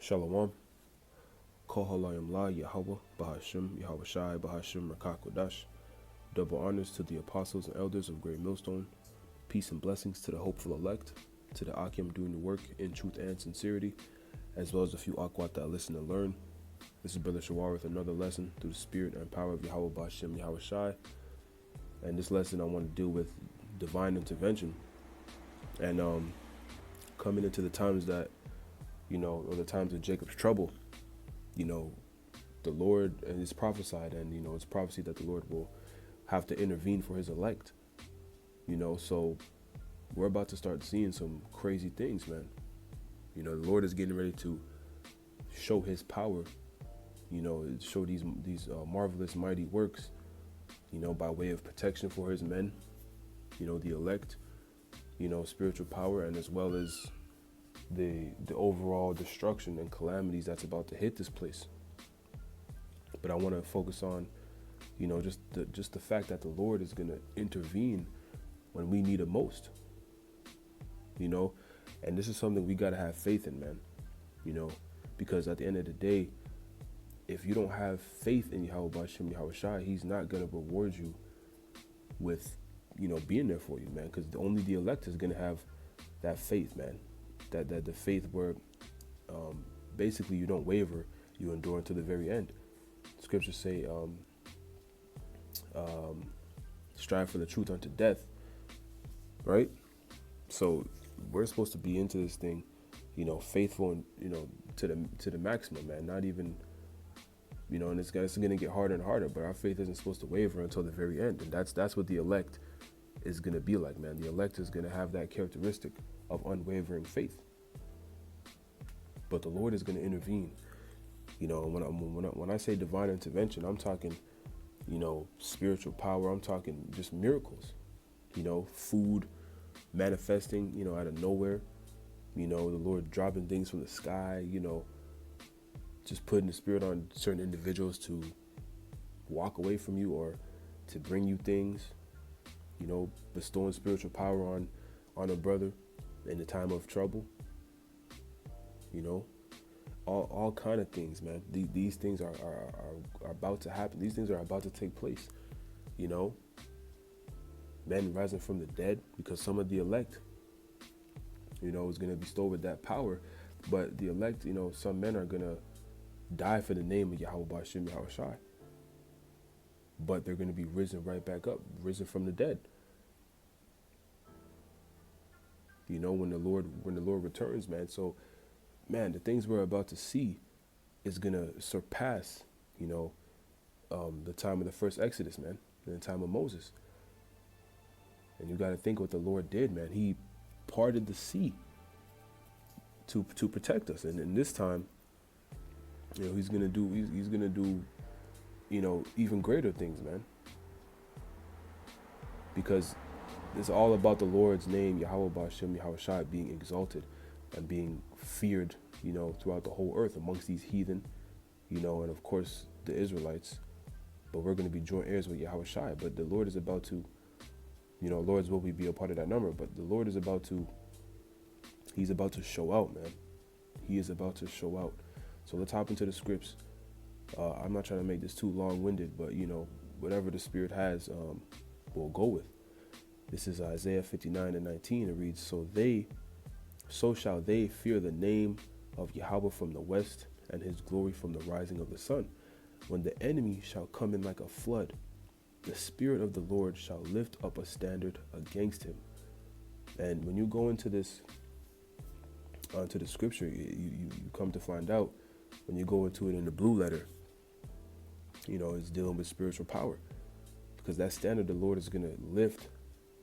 Shalom. Kohalayim La Yahweh Bahashim Yahweh Shai Bahashim Rakakodash. Double honors to the apostles and elders of Great Millstone. Peace and blessings to the hopeful elect, to the Akim doing the work in truth and sincerity, as well as a few Akwat that listen and learn. This is Brother Shawar with another lesson through the spirit and power of Yahweh Bahashim Yahweh Shai. And this lesson I want to deal with divine intervention. And coming into the times that, or the times of Jacob's trouble, the Lord, and it's prophesied, and it's prophecy that the Lord will have to intervene for his elect. So we're about to start seeing some crazy things, man. The Lord is getting ready to show his power, show these marvelous, mighty works, by way of protection for his men, the elect, spiritual power, and as well as the overall destruction and calamities that's about to hit this place. But I want to focus on, just the fact that the Lord is going to intervene when we need it most, and this is something we got to have faith in, man, because at the end of the day, if you don't have faith in Yahweh Bashim Yahweh Shai, he's not going to reward you with, being there for you, man, because only the elect is going to have that faith, man, that the faith where basically you don't waver, you endure until the very end. Scriptures say, strive for the truth unto death, right? So we're supposed to be into this thing, faithful and, to the maximum, man, not even, and it's going to get harder and harder, but our faith isn't supposed to waver until the very end. And that's what the elect is going to be like, man. The elect is going to have that characteristic of unwavering faith. But the Lord is going to intervene. When I say divine intervention, I'm talking, spiritual power. I'm talking just miracles, food manifesting, out of nowhere, the Lord dropping things from the sky, just putting the spirit on certain individuals to walk away from you or to bring you things, bestowing spiritual power on a brother in the time of trouble, all kind of things, man. These things are about to happen. These things are about to take place, men rising from the dead, because some of the elect, is going to bestow with that power, but the elect, some men are going to die for the name of Yahweh Bashim Yahweh Shai, but they're going to be risen right back up, risen from the dead. When the Lord returns, man. So, man, the things we're about to see is gonna surpass, the time of the first Exodus, man, in the time of Moses. And you got to think what the Lord did, man. He parted the sea to protect us, and in this time, he's gonna do, even greater things, man. Because it's all about the Lord's name, Yahweh Bashim Yahweh Shai, being exalted and being feared, throughout the whole earth amongst these heathen, and of course the Israelites. But we're going to be joint heirs with Yahweh Shai. But the Lord is about to, Lord's will we be a part of that number. But the Lord is he's about to show out, man. He is about to show out. So let's hop into the scripts. I'm not trying to make this too long-winded, but whatever the Spirit has, we'll go with. This is Isaiah 59:19. It reads, So shall they fear the name of Yahweh from the west, and his glory from the rising of the sun. When the enemy shall come in like a flood, the Spirit of the Lord shall lift up a standard against him. And when you go into this, onto the scripture, you come to find out, when you go into it in the blue letter, it's dealing with spiritual power. Because that standard the Lord is going to lift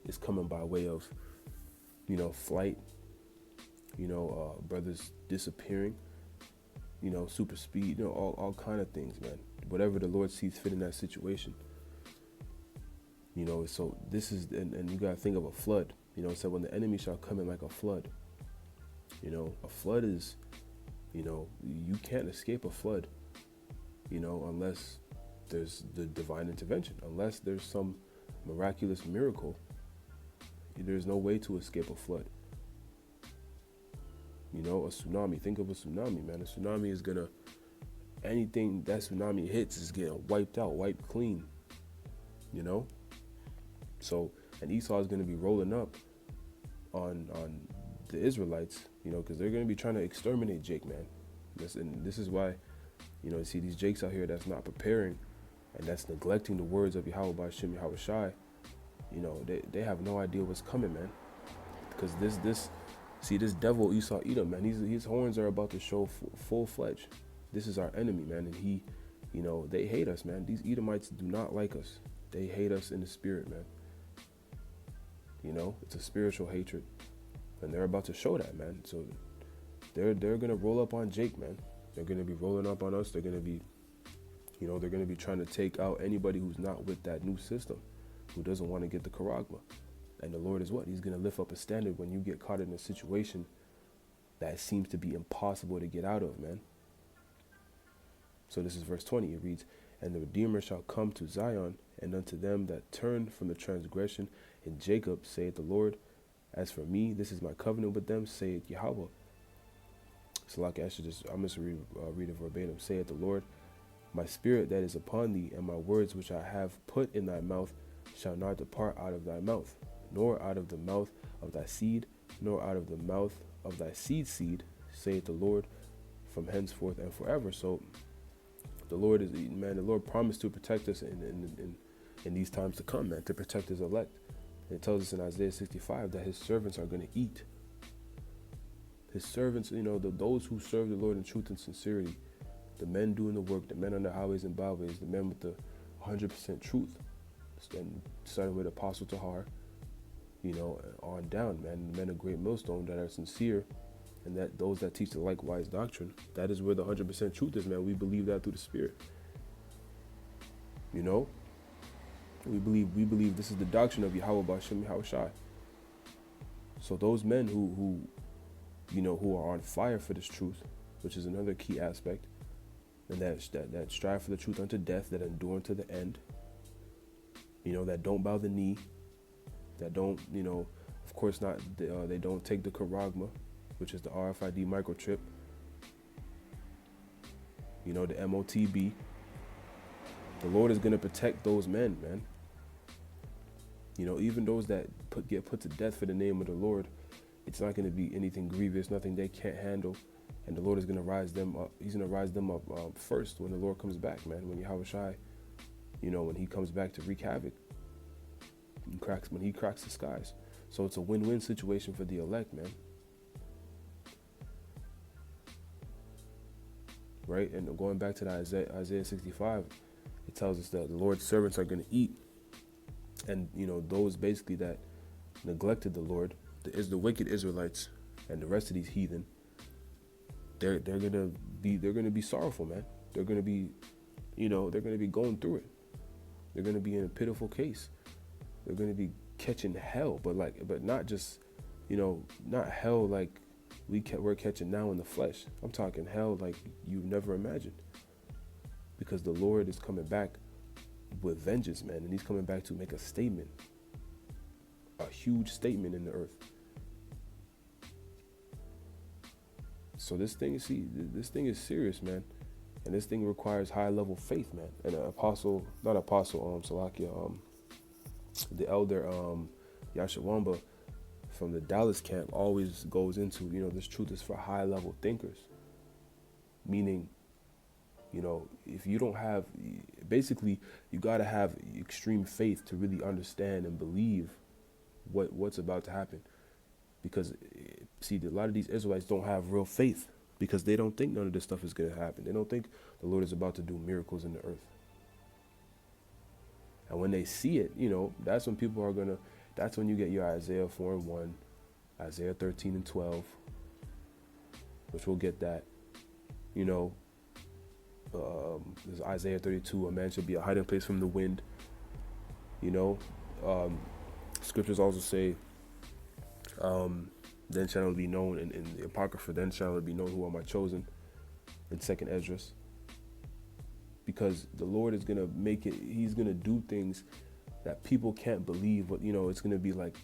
is coming by way of, flight, brothers disappearing, super speed, all kind of things, man. Whatever the Lord sees fit in that situation. So this is, and you got to think of a flood, so when the enemy shall come in like a flood, a flood is, you can't escape a flood, unless there's the divine intervention, unless there's some miraculous miracle. There's no way to escape a flood. You know, a tsunami. Think of a tsunami, man. A tsunami is gonna, anything that tsunami hits is getting wiped out, wiped clean. You know? So, and Esau is gonna be rolling up on the Israelites, you know, because they're gonna be trying to exterminate Jake, man. And this is why, you know, you see these Jakes out here that's not preparing and that's neglecting the words of Yahweh Ba'ashem Yahweh Shai. You know, they have no idea what's coming, man. Because this devil Esau Edom, man, his horns are about to show full-fledged. This is our enemy, man, and he, you know, they hate us, man. These Edomites do not like us. They hate us in the spirit, man. You know, it's a spiritual hatred, and they're about to show that, man. So they're gonna roll up on Jake, man. They're gonna be rolling up on us. They're gonna be, you know, they're gonna be trying to take out anybody who's not with that new system, who doesn't want to get the charagma. And the Lord is what? He's going to lift up a standard when you get caught in a situation that seems to be impossible to get out of, man. So this is verse 20. It reads, "And the Redeemer shall come to Zion, and unto them that turn from the transgression in Jacob, saith the Lord. As for me, this is my covenant with them, saith Yahweh." So like I'm just read it verbatim. Saith the Lord, "My spirit that is upon thee, and my words which I have put in thy mouth, shall not depart out of thy mouth, nor out of the mouth of thy seed, nor out of the mouth of thy seed, saith the Lord, from henceforth and forever." So the Lord is, man, the Lord promised to protect us in these times to come, man, to protect his elect. And it tells us in Isaiah 65 that his servants are going to eat. His servants, you know, those who serve the Lord in truth and sincerity, the men doing the work, the men on the highways and byways, the men with the 100% truth, and starting with Apostle Tahar, you know, on down, man, men of great millstone that are sincere, and that those that teach the likewise doctrine, that is where the 100% truth is, man. We believe that through the Spirit. You know, we believe this is the doctrine of Yahweh Ba'ashem Yahweh Shai. So those men who you know, who are on fire for this truth, which is another key aspect, and that strive for the truth unto death, that endure unto the end, you know, that don't bow the knee, that don't, you know, of course not, they don't take the charagma, which is the RFID microchip, you know, the MOTB. The Lord is going to protect those men, man. You know, even those that get put to death for the name of the Lord, it's not going to be anything grievous, nothing they can't handle. And the Lord is going to rise them up. He's going to rise them up first when the Lord comes back, man. When Yahweh Shai, you know, when he comes back to wreak havoc, when he cracks the skies. So it's a win-win situation for the elect, man. Right? And going back to the Isaiah 65, it tells us that the Lord's servants are going to eat. And, you know, those basically that neglected the Lord, the wicked Israelites and the rest of these heathen, they're gonna be sorrowful, man. They're gonna be, you know, they're gonna be going through it. They're gonna be in a pitiful case. They're gonna be catching hell, but not just, you know, not hell like we're catching now in the flesh. I'm talking hell like you've never imagined, because the Lord is coming back with vengeance, man, and he's coming back to make a statement, a huge statement in the earth. So this thing is serious, man, and this thing requires high level faith, man. And the elder Yasharala from the Dallas camp always goes into, you know, this truth is for high level thinkers, meaning, you know, if you don't have, basically you got to have extreme faith to really understand and believe what's about to happen. Because, see, a lot of these Israelites don't have real faith because they don't think none of this stuff is going to happen. They don't think the Lord is about to do miracles in the earth. And when they see it, you know, that's when people are going to, that's when you get your Isaiah 4:1, Isaiah 13:12, which we'll get that, you know, there's Isaiah 32, a man should be a hiding place from the wind. You know, scriptures also say, then shall it be known, in the Apocrypha, then shall it be known who are my chosen, in 2nd Esdras. Because the Lord is going to make it, he's going to do things that people can't believe. But, you know, it's going to be like,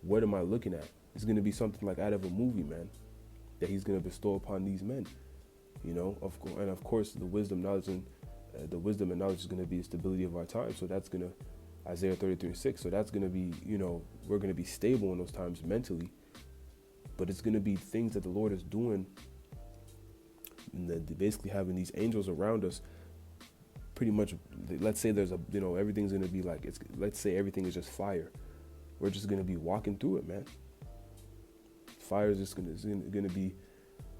what am I looking at? It's going to be something like out of a movie, man. that he's going to bestow upon these men. You know, and of course, the wisdom, knowledge, and knowledge is going to be the stability of our time. So that's going to, Isaiah 33:6. So that's going to be, you know, we're going to be stable in those times mentally. But it's going to be things that the Lord is doing, and basically having these angels around us. Pretty much, let's say there's a, you know, everything's going to be like, let's say everything is just fire. We're just going to be walking through it, man. Fire is just going to be,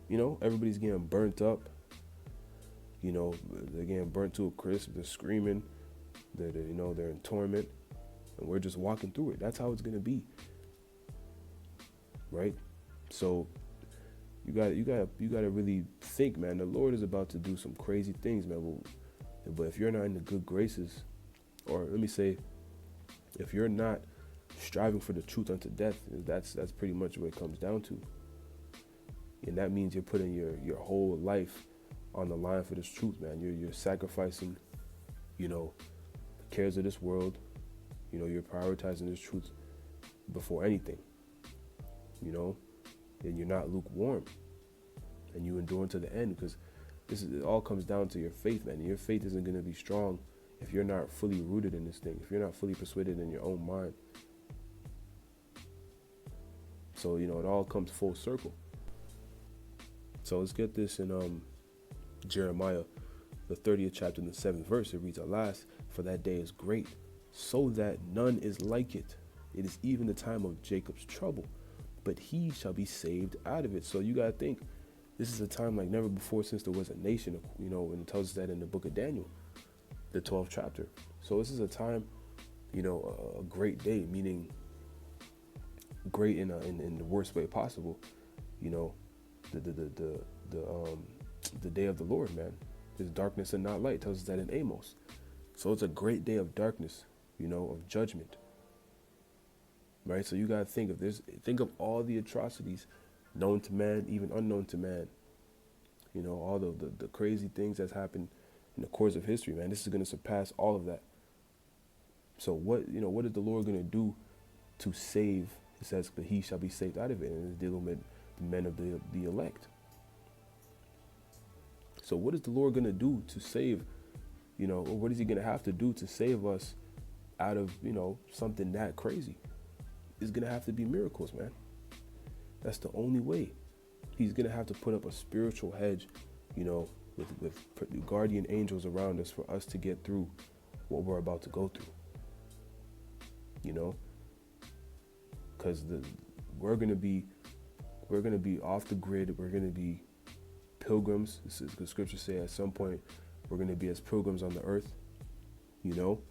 you know, everybody's getting burnt up. You know, they're getting burnt to a crisp. They're screaming. You know, they're in torment, and we're just walking through it. That's how it's going to be, right? So you got to really think, man. The Lord is about to do some crazy things, man. But if you're not in the good graces, or let me say, if you're not striving for the truth unto death, that's pretty much what it comes down to. And that means you're putting your whole life on the line for this truth, man. You're sacrificing, you know, the cares of this world. You know, you're prioritizing this truth before anything, you know, and you're not lukewarm, and you endure to the end, because it all comes down to your faith, man. And your faith isn't going to be strong if you're not fully rooted in this thing, if you're not fully persuaded in your own mind. So, you know, it all comes full circle. So let's get this in Jeremiah, the 30th chapter, and the 7th verse. It reads, "Alas, for that day is great, so that none is like it. It is even the time of Jacob's trouble, but he shall be saved out of it." So you got to think, this is a time like never before since there was a nation, you know, and it tells us that in the book of Daniel, the 12th chapter. So this is a time, you know, a great day, meaning great in the worst way possible. You know, the day of the Lord, man. There's darkness and not light. It tells us that in Amos. So it's a great day of darkness, you know, of judgment. Right? So you gotta think of all the atrocities known to man, even unknown to man. You know, all the crazy things that's happened in the course of history, man. This is gonna surpass all of that. So what is the Lord gonna do to save? It says, "But he shall be saved out of it," and it's dealing with the men of the elect. So what is the Lord gonna do to save? You know, or what is he gonna have to do to save us out of, you know, something that crazy? It's gonna have to be miracles, man. That's the only way. He's gonna have to put up a spiritual hedge, you know, with guardian angels around us for us to get through what we're about to go through. You know, because we're gonna be off the grid. We're gonna be pilgrims. This is the scriptures say at some point we're gonna be as pilgrims on the earth. You know,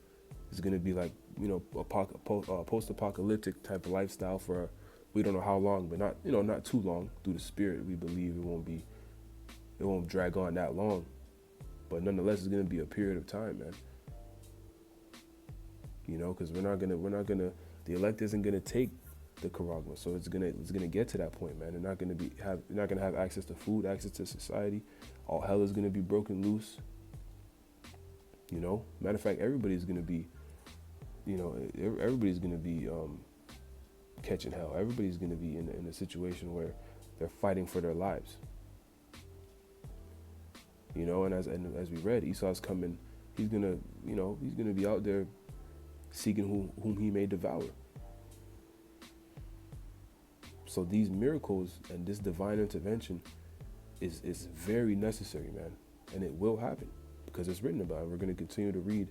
it's gonna be like, you know, a post-apocalyptic type of lifestyle for, we don't know how long, but not too long. Through the Spirit, we believe it won't drag on that long. But nonetheless, it's gonna be a period of time, man. You know, because we're not gonna. The elect isn't gonna take the charagma, so it's gonna get to that point, man. They're not gonna have access to food, access to society. All hell is gonna be broken loose. You know, matter of fact, everybody's gonna be, you know, everybody's gonna be catching hell. Everybody's gonna be in a situation where they're fighting for their lives. You know, and as we read, Esau's coming. He's gonna be out there seeking whom he may devour. So these miracles and this divine intervention is very necessary, man, and it will happen because it's written about it. We're going to continue to read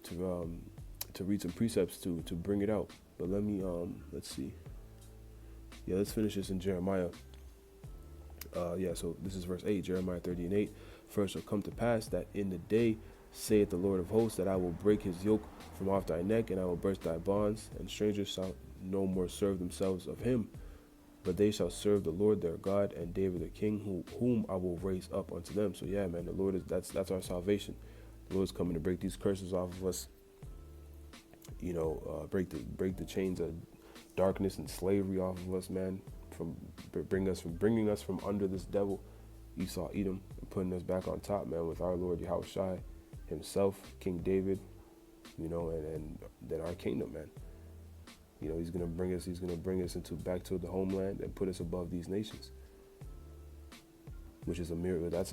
some precepts to bring it out. But let me let's see. Yeah, let's finish this in Jeremiah. So this is verse 8, Jeremiah 30:8. "For it shall come to pass that in the day, saith the Lord of hosts, that I will break his yoke from off thy neck, and I will burst thy bonds, and strangers shall no more serve themselves of him, but they shall serve the Lord their God, and David their king, whom I will raise up unto them." So yeah, man, the Lord that's our salvation. The Lord's coming to break these curses off of us. You know, break the chains of darkness and slavery off of us, man. Bringing us from under this devil, Esau, Edom, and putting us back on top, man, with our Lord Yahushua himself, King David. You know, and then our kingdom, man. You know, he's gonna bring us back to the homeland and put us above these nations. which is a miracle. That's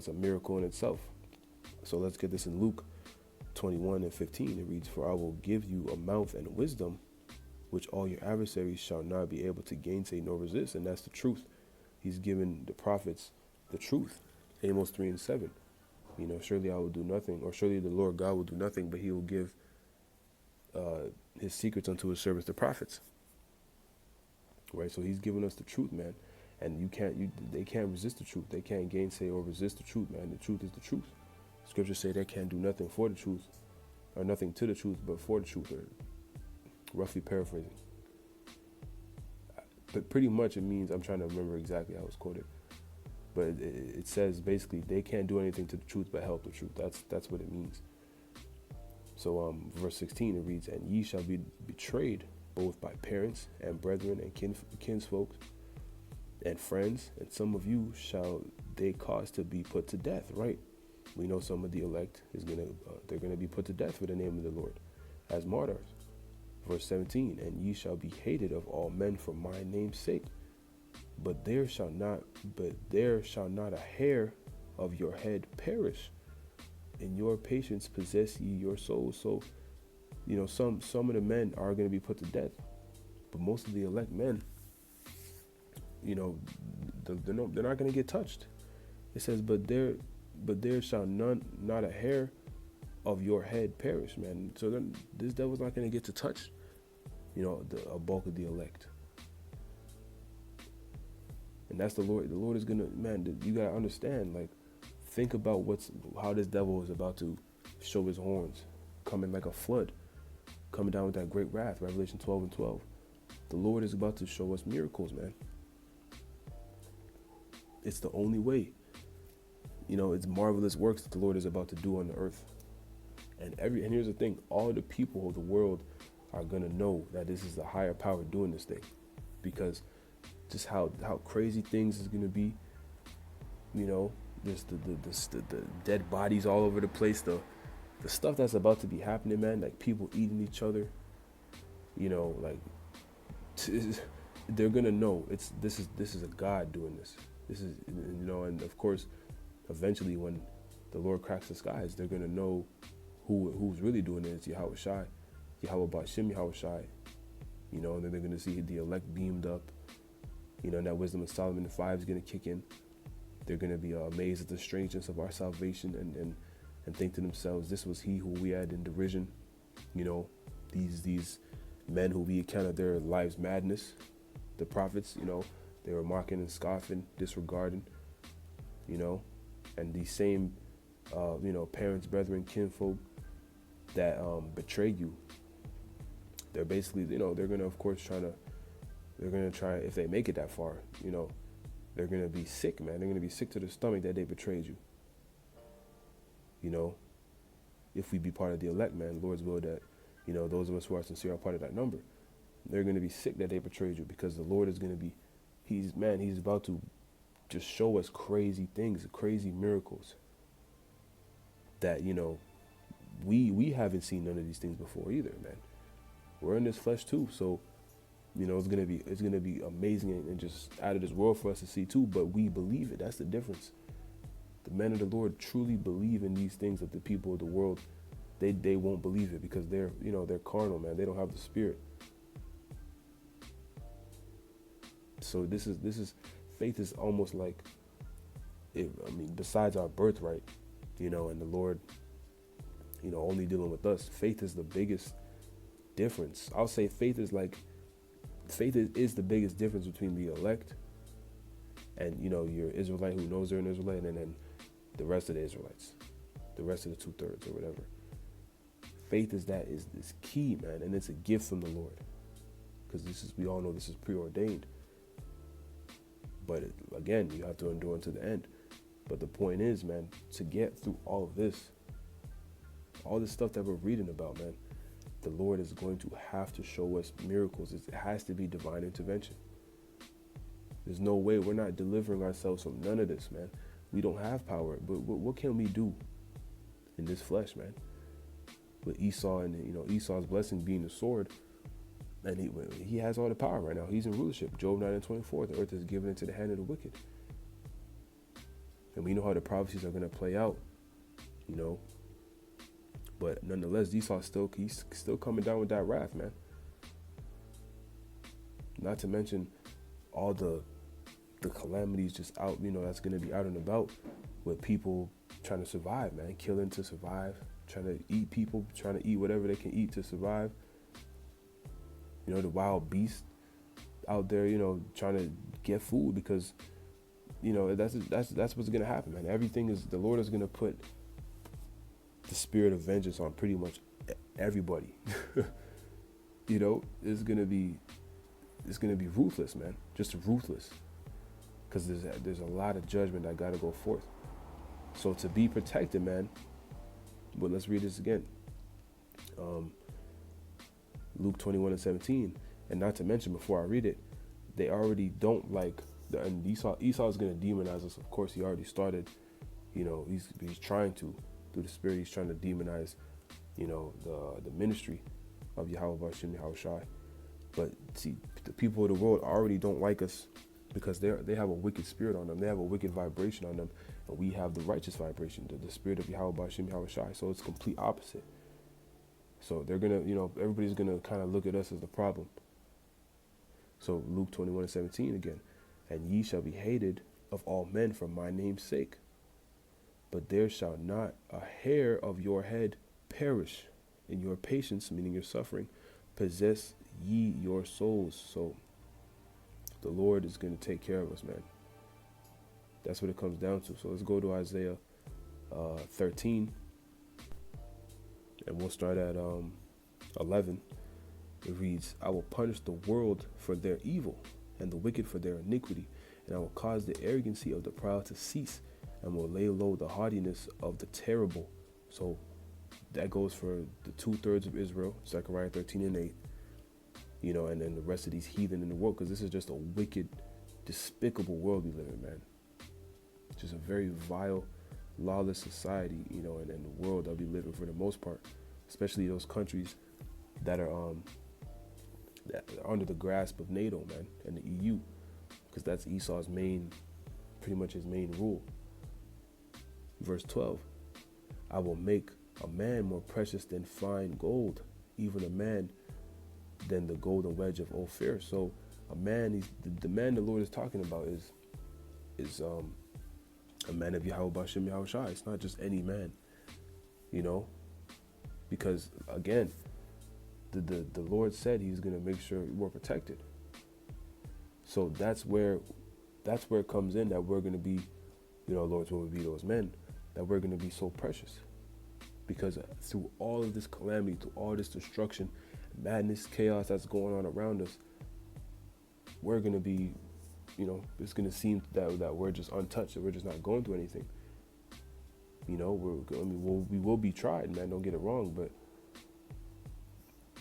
a miracle in itself. So let's get this in Luke 21:15. It reads, "For I will give you a mouth and wisdom, which all your adversaries shall not be able to gainsay nor resist." And that's the truth. He's given the prophets the truth. Amos 3:7. Surely I will do nothing, or surely the Lord God will do nothing, but he will give his secrets unto his servants, the prophets. Right? So he's given us the truth, man. And they can't resist the truth. They can't gainsay or resist the truth, man. The truth is the truth. Scriptures say they can't do nothing for the truth, or nothing to the truth, but for the truth, or roughly paraphrasing. But pretty much it means, I'm trying to remember exactly how it's quoted, but it says basically they can't do anything to the truth but help the truth. That's what it means. So verse 16, it reads, "And ye shall be betrayed both by parents and brethren and kinsfolk and friends, and some of you shall they cause to be put to death." Right? We know some of the elect they're gonna be put to death for the name of the Lord as martyrs. Verse 17, "And ye shall be hated of all men for my name's sake, but there shall not a hair of your head perish. In your patience possess ye your souls." So, some of the men are going to be put to death, but most of the elect men, they're not going to get touched. It says, but there shall not a hair of your head perish, man. So then this devil's not going to get to touch, a bulk of the elect. And that's the Lord. The Lord is gonna, man, you gotta understand, like, think about how this devil is about to show his horns, coming like a flood, coming down with that great wrath, Revelation 12:12. The Lord is about to show us miracles, man. It's the only way. It's marvelous works that the Lord is about to do on the earth. And here's the thing, all the people of the world are gonna know that this is the higher power doing this thing, because just how crazy things is gonna be, just the dead bodies all over the place, the stuff that's about to be happening, man, like people eating each other, they're gonna know this is a God doing this. This is, and of course, eventually when the Lord cracks the skies, they're gonna know who's really doing it. It's Yahweh Shai, Yahweh Bashim, Yahweh Shai, and then they're gonna see the elect beamed up. And that wisdom of Solomon 5 is going to kick in. They're going to be amazed at the strangeness of our salvation and think to themselves, this was he who we had in derision. These men who we counted their lives madness, the prophets, they were mocking and scoffing, disregarding, and these same, parents, brethren, kinfolk that betrayed you. They're basically, they're going to, of course, they're going to try, if they make it that far, they're going to be sick, man. They're going to be sick to the stomach that they betrayed you. If we be part of the elect, man, Lord's will that, those of us who are sincere are part of that number. They're going to be sick that they betrayed you, because the Lord is going to be, he's about to just show us crazy things, crazy miracles that, we haven't seen none of these things before either, man. We're in this flesh too, so it's gonna be amazing and just out of this world for us to see too. But we believe it. That's the difference. The men of the Lord truly believe in these things that the people of the world, they won't believe it, because they're carnal, man. They don't have the Spirit. So this is faith is almost like, besides our birthright, and the Lord, only dealing with us. Faith is the biggest difference. I'll say faith is the biggest difference between the elect and, your Israelite who knows they're an Israelite, and then the rest of the Israelites, the rest of the 2/3 or whatever. Faith is key, man, and it's a gift from the Lord, because we all know this is preordained. But again, you have to endure unto the end. But the point is, man, to get through all of this, all this stuff that we're reading about, man, the Lord is going to have to show us miracles. It has to be divine intervention. There's no way. We're not delivering ourselves from none of this, man. We don't have power. But what can we do in this flesh, man? With Esau and, Esau's blessing being the sword, and he has all the power right now. He's in rulership. Job 9:24, the earth is given into the hand of the wicked. And we know how the prophecies are going to play out, you know. But nonetheless, Esau's he's still coming down with that wrath, man. Not to mention all the calamities just out, you know, that's going to be out and about with people trying to survive, man. Killing to survive, trying to eat people, trying to eat whatever they can eat to survive. You know, the wild beasts out there, you know, trying to get food because, you know, that's what's going to happen, man. Everything is, the Lord is going to put the spirit of vengeance on pretty much everybody. You know, it's going to be ruthless, man. Just ruthless. Because there's a lot of judgment that got to go forth. So to be protected, man, but let's read this again. Luke 21:17. And not to mention, before I read it, they already don't like, and Esau is going to demonize us. Of course, he already started, you know, he's trying to, through the spirit, he's trying to demonize, you know, the ministry of Yahweh Bashim Yahushai. But see, the people of the world already don't like us because they have a wicked spirit on them. They have a wicked vibration on them. And we have the righteous vibration, the spirit of Yahweh Bashim Yahushai. So it's complete opposite. So they're going to, you know, everybody's going to kind of look at us as the problem. So Luke 21:17 again. And ye shall be hated of all men for my name's sake. But there shall not a hair of your head perish. In your patience, meaning your suffering, possess ye your souls. So the Lord is going to take care of us, man. That's what it comes down to. So let's go to Isaiah 13. And we'll start at 11. It reads, I will punish the world for their evil and the wicked for their iniquity. And I will cause the arrogancy of the proud to cease and will lay low the haughtiness of the terrible. So that goes for the 2/3 of Israel, Zechariah 13:8. You know, and then the rest of these heathen in the world, because this is just a wicked, despicable world we live in, man. It's just a very vile, lawless society, you know, and the world that we live in for the most part, especially those countries that are under the grasp of NATO, man, and the EU, because that's Esau's pretty much his main rule. Verse 12, I will make a man more precious than fine gold, even a man than the golden wedge of Ophir. So a man, the man the Lord is talking about is a man of Yahweh Bashim Yahushai. It's not just any man, you know, because again, the Lord said he's going to make sure we're protected. So that's where it comes in, that we're going to be, you know, Lord's will be those men, that we're going to be so precious. Because through all of this calamity, through all this destruction, madness, chaos that's going on around us, we're going to be, you know, it's going to seem that we're just untouched, that we're just not going through anything. You know, we will be tried, man, don't get it wrong, but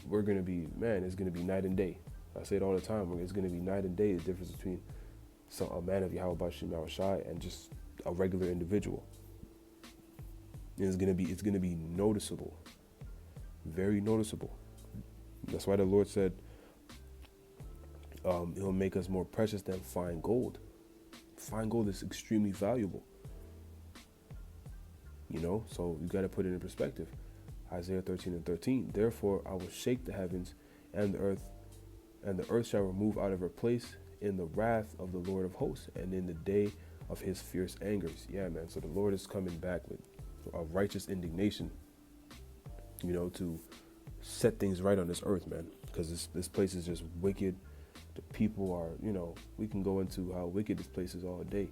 we're going to be, man, it's going to be night and day. I say it all the time, it's going to be night and day, the difference between a man of Yahweh Bashim Yahushai and just a regular individual. And it's going to be noticeable, very noticeable. That's why the Lord said, he'll make us more precious than fine gold. Fine gold is extremely valuable. You know, so you got to put it in perspective. Isaiah 13:13. Therefore, I will shake the heavens and the earth shall remove out of her place in the wrath of the Lord of hosts and in the day of his fierce angers. Yeah, man. So the Lord is coming back with a righteous indignation, you know, to set things right on this earth, man. Because this place is just wicked. The people are, you know, we can go into how wicked this place is all day.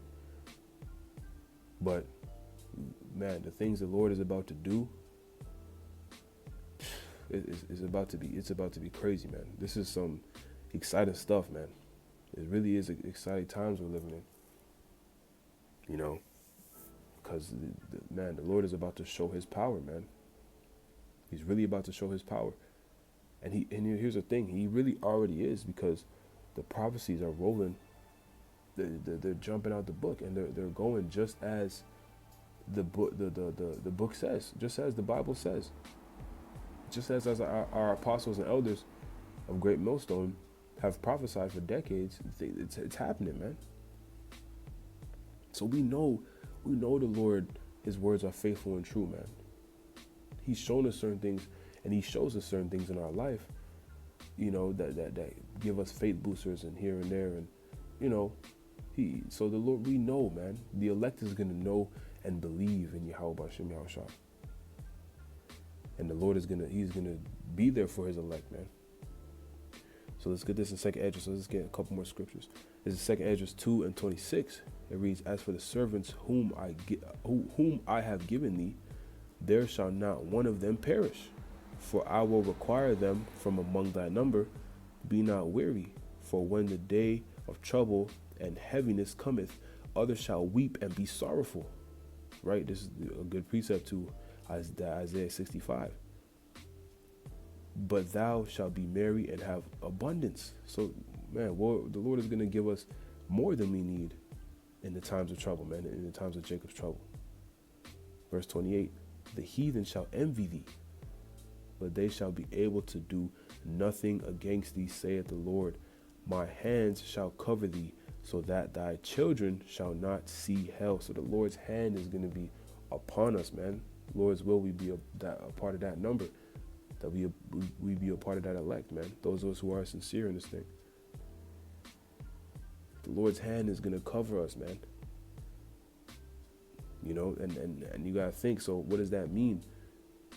But, man, the things the Lord is about to do, it's about to be crazy, man. This is some exciting stuff, man. It really is exciting times we're living in, you know, because the Lord is about to show his power, man. He's really about to show his power. And here's the thing, he really already is, because the prophecies are rolling. They're jumping out the book, and they're going just as the book says, just as the Bible says. Just as our apostles and elders of Great Millstone have prophesied for decades, it's happening, man. So we know We know the Lord, his words are faithful and true, man. He's shown us certain things, and he shows us certain things in our life, that give us faith boosters and here and there. And, so the Lord, we know, man, the elect is going to know and believe in Yahweh B'Shem Yahushua. And the Lord he's going to be there for his elect, man. So let's get this in 2nd Esdras. So let's get a couple more scriptures. This is 2nd Esdras 2:26. It reads, "As for the servants whom I have given thee, there shall not one of them perish. For I will require them from among thy number. Be not weary, for when the day of trouble and heaviness cometh, others shall weep and be sorrowful." Right? This is a good precept to Isaiah 65. "But thou shalt be merry and have abundance." So, man, the Lord is going to give us more than we need in the times of trouble, man, in the times of Jacob's trouble. Verse 28, "The heathen shall envy thee, but they shall be able to do nothing against thee, saith the Lord. My hands shall cover thee, so that thy children shall not see hell." So the Lord's hand is going to be upon us, man. Lord's will, we be a part of that number, that we be a part of that elect, man. Those of us who are sincere in this thing. The Lord's hand is going to cover us, man. And you got to think, so what does that mean?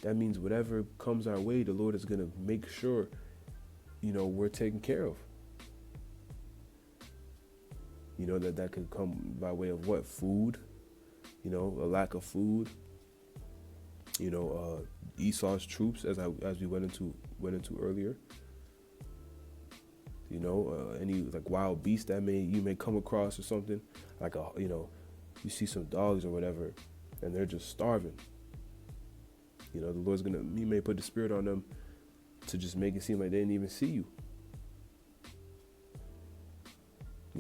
That means whatever comes our way, the Lord is going to make sure, we're taken care of. That could come by way of what? Food, a lack of food, Esau's troops, as we went into earlier. Any like wild beast that you may come across or something, like you see some dogs or whatever, and they're just starving. The Lord's he may put the spirit on them to just make it seem like they didn't even see you.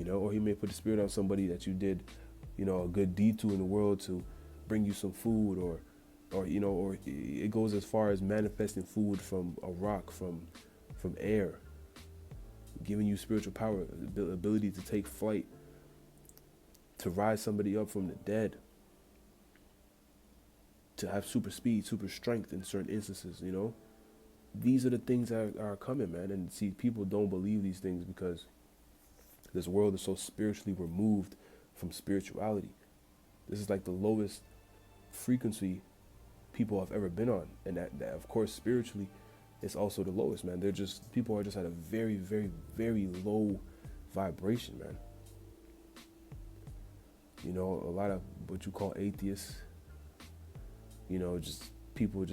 Or he may put the spirit on somebody that you did, a good deed to in the world to bring you some food, or it goes as far as manifesting food from a rock, from air, giving you spiritual power, the ability to take flight, to rise somebody up from the dead, to have super speed, super strength in certain instances. These are the things that are coming, man. And see, people don't believe these things because this world is so spiritually removed from spirituality. This is like the lowest frequency people have ever been on, and that of course spiritually it's also the lowest, man. People are just at a very, very, very low vibration, man. A lot of what you call atheists, just people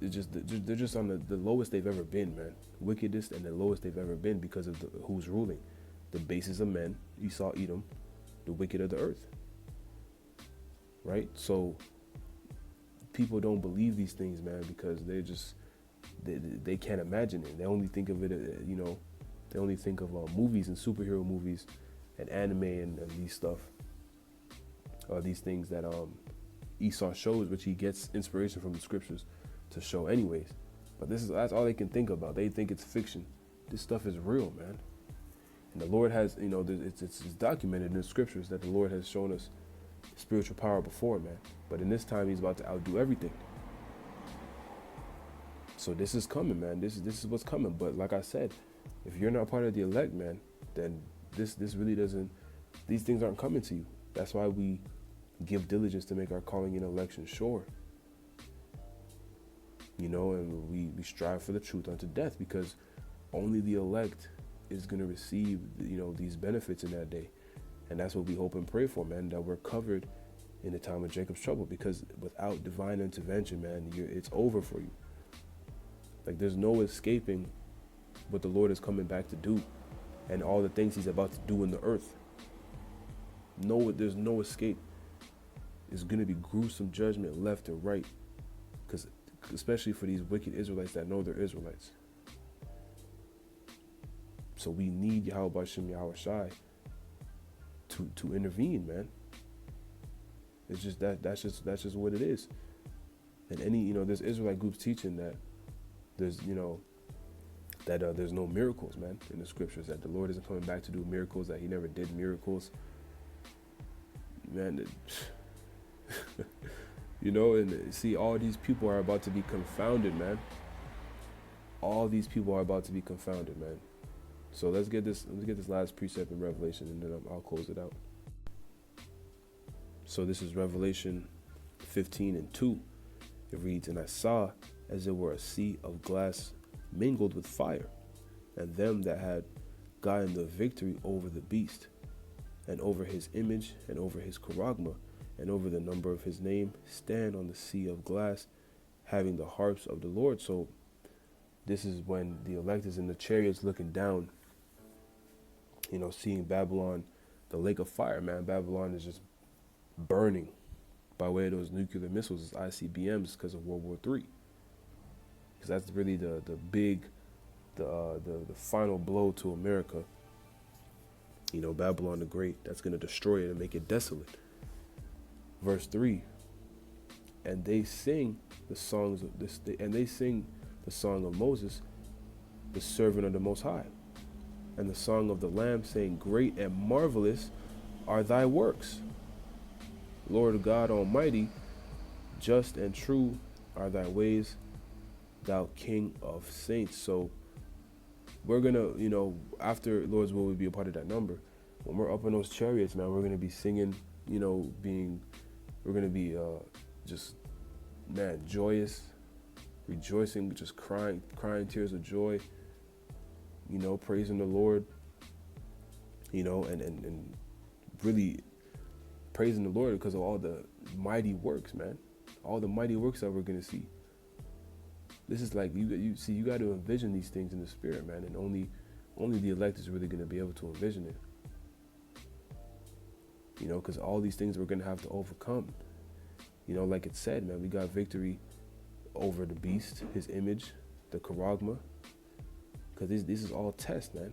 they're just on the lowest they've ever been, man. Wickedest and the lowest they've ever been because of who's ruling. The bases of men, Esau, Edom, the wicked of the earth. Right? So people don't believe these things, man, because they can't imagine it. They only think of it, they only think of movies and superhero movies and anime and these stuff, these things that Esau shows, which he gets inspiration from the scriptures to show anyways. But that's all they can think about. They think it's fiction. This stuff is real, man. And the Lord has, it's documented in the scriptures that the Lord has shown us spiritual power before, man. But in this time, he's about to outdo everything. So this is coming, man. This is what's coming. But like I said, if you're not part of the elect, man, then this really doesn't, these things aren't coming to you. That's why we give diligence to make our calling and election sure. And we strive for the truth unto death, because only the elect is going to receive, these benefits in that day. And that's what we hope and pray for, man, that we're covered in the time of Jacob's trouble, because without divine intervention, man, it's over for you. Like, there's no escaping what the Lord is coming back to do and all the things he's about to do in the earth. There's no escape. It's going to be gruesome judgment left and right, because especially for these wicked Israelites that know they're Israelites. So we need Yahweh B'Shem Yahushai to intervene, man. It's just that's just what it is. And there's Israelite groups teaching that there's there's no miracles, man, in the scriptures, that the Lord isn't coming back to do miracles, that he never did miracles. man, you know, and see, all these people are about to be confounded, man. All these people are about to be confounded, man. So let's get this last precept in Revelation, and then I'll close it out. So this is Revelation 15:2. It reads, "And I saw as it were a sea of glass mingled with fire, and them that had gotten the victory over the beast, and over his image, and over his charagma, and over the number of his name, stand on the sea of glass, having the harps of the Lord." So this is when the elect is in the chariots looking down, you know, seeing Babylon, the lake of fire, man. Babylon is just burning by way of those nuclear missiles, ICBMs, because of World War III. Because that's really the final blow to America. You know, Babylon the Great, that's going to destroy it and make it desolate. Verse 3, "And they sing the songs of this, and they sing the song of Moses, the servant of the Most High, and the song of the Lamb, saying, Great and marvelous are thy works, Lord God Almighty. Just and true are thy ways, thou King of saints." So we're gonna, you know, after Lord's will, we be a part of that number. When we're up in those chariots, man, we're gonna be singing, you know, we're gonna be just, man, joyous, rejoicing, just crying tears of joy, you know, praising the Lord, you know, and really praising the Lord because of all the mighty works, man, all the mighty works that we're gonna see. This is like, you see, you got to envision these things in the spirit, man, and only the elect is really going to be able to envision it. You know, because all these things we're going to have to overcome. You know, like it said, man, we got victory over the beast, his image, the charagma, because this is all test, man.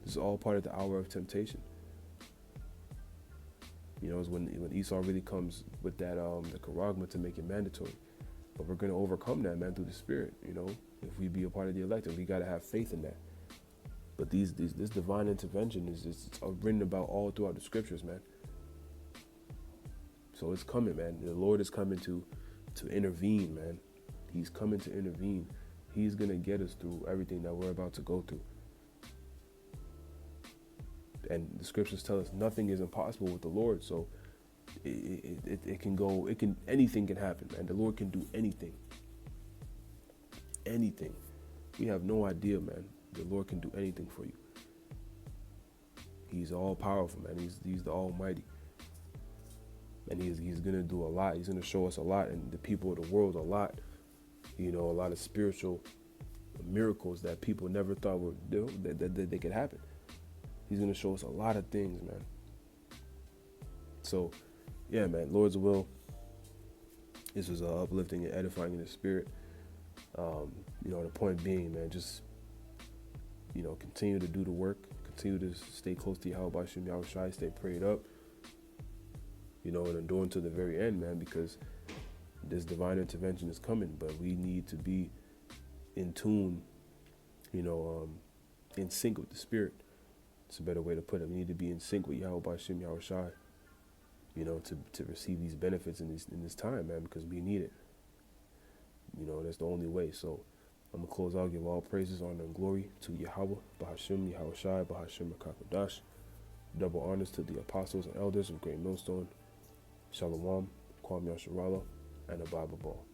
This is all part of the hour of temptation. You know, it's when Esau really comes with that the charagma to make it mandatory. But we're going to overcome that, man, through the Spirit, you know, if we be a part of the elect, and we got to have faith in that. But this divine intervention it's written about all throughout the scriptures, man. So it's coming, man. The Lord is coming to intervene, man. He's coming to intervene. He's going to get us through everything that we're about to go through. And the scriptures tell us nothing is impossible with the Lord. So anything can happen, man. The Lord can do anything. Anything. We have no idea, man. The Lord can do anything for you. He's all powerful, man. He's the Almighty. And he's gonna do a lot. He's gonna show us a lot, and the people of the world a lot. You know, a lot of spiritual miracles that people never thought would do, that they could happen. He's gonna show us a lot of things, man. So yeah, man, Lord's will. This was uplifting and edifying in the spirit. You know, the point being, man, just, you know, continue to do the work, continue to stay close to Yahweh Shem Yahushai, stay prayed up, you know, and endure to the very end, man, because this divine intervention is coming, but we need to be in tune, you know, in sync with the spirit. It's a better way to put it. We need to be in sync with Yahweh Shem Yahushai, you know, to receive these benefits in this time, man, because we need it. You know, that's the only way. So I'm going to close out, give all praises, honor, and glory to Yahweh, Bahashim, Yahushai, Bahashim, Rakakodash. Double honors to the apostles and elders of Great Millstone. Shalom, Kwam Yasharala, and a Bible Ball.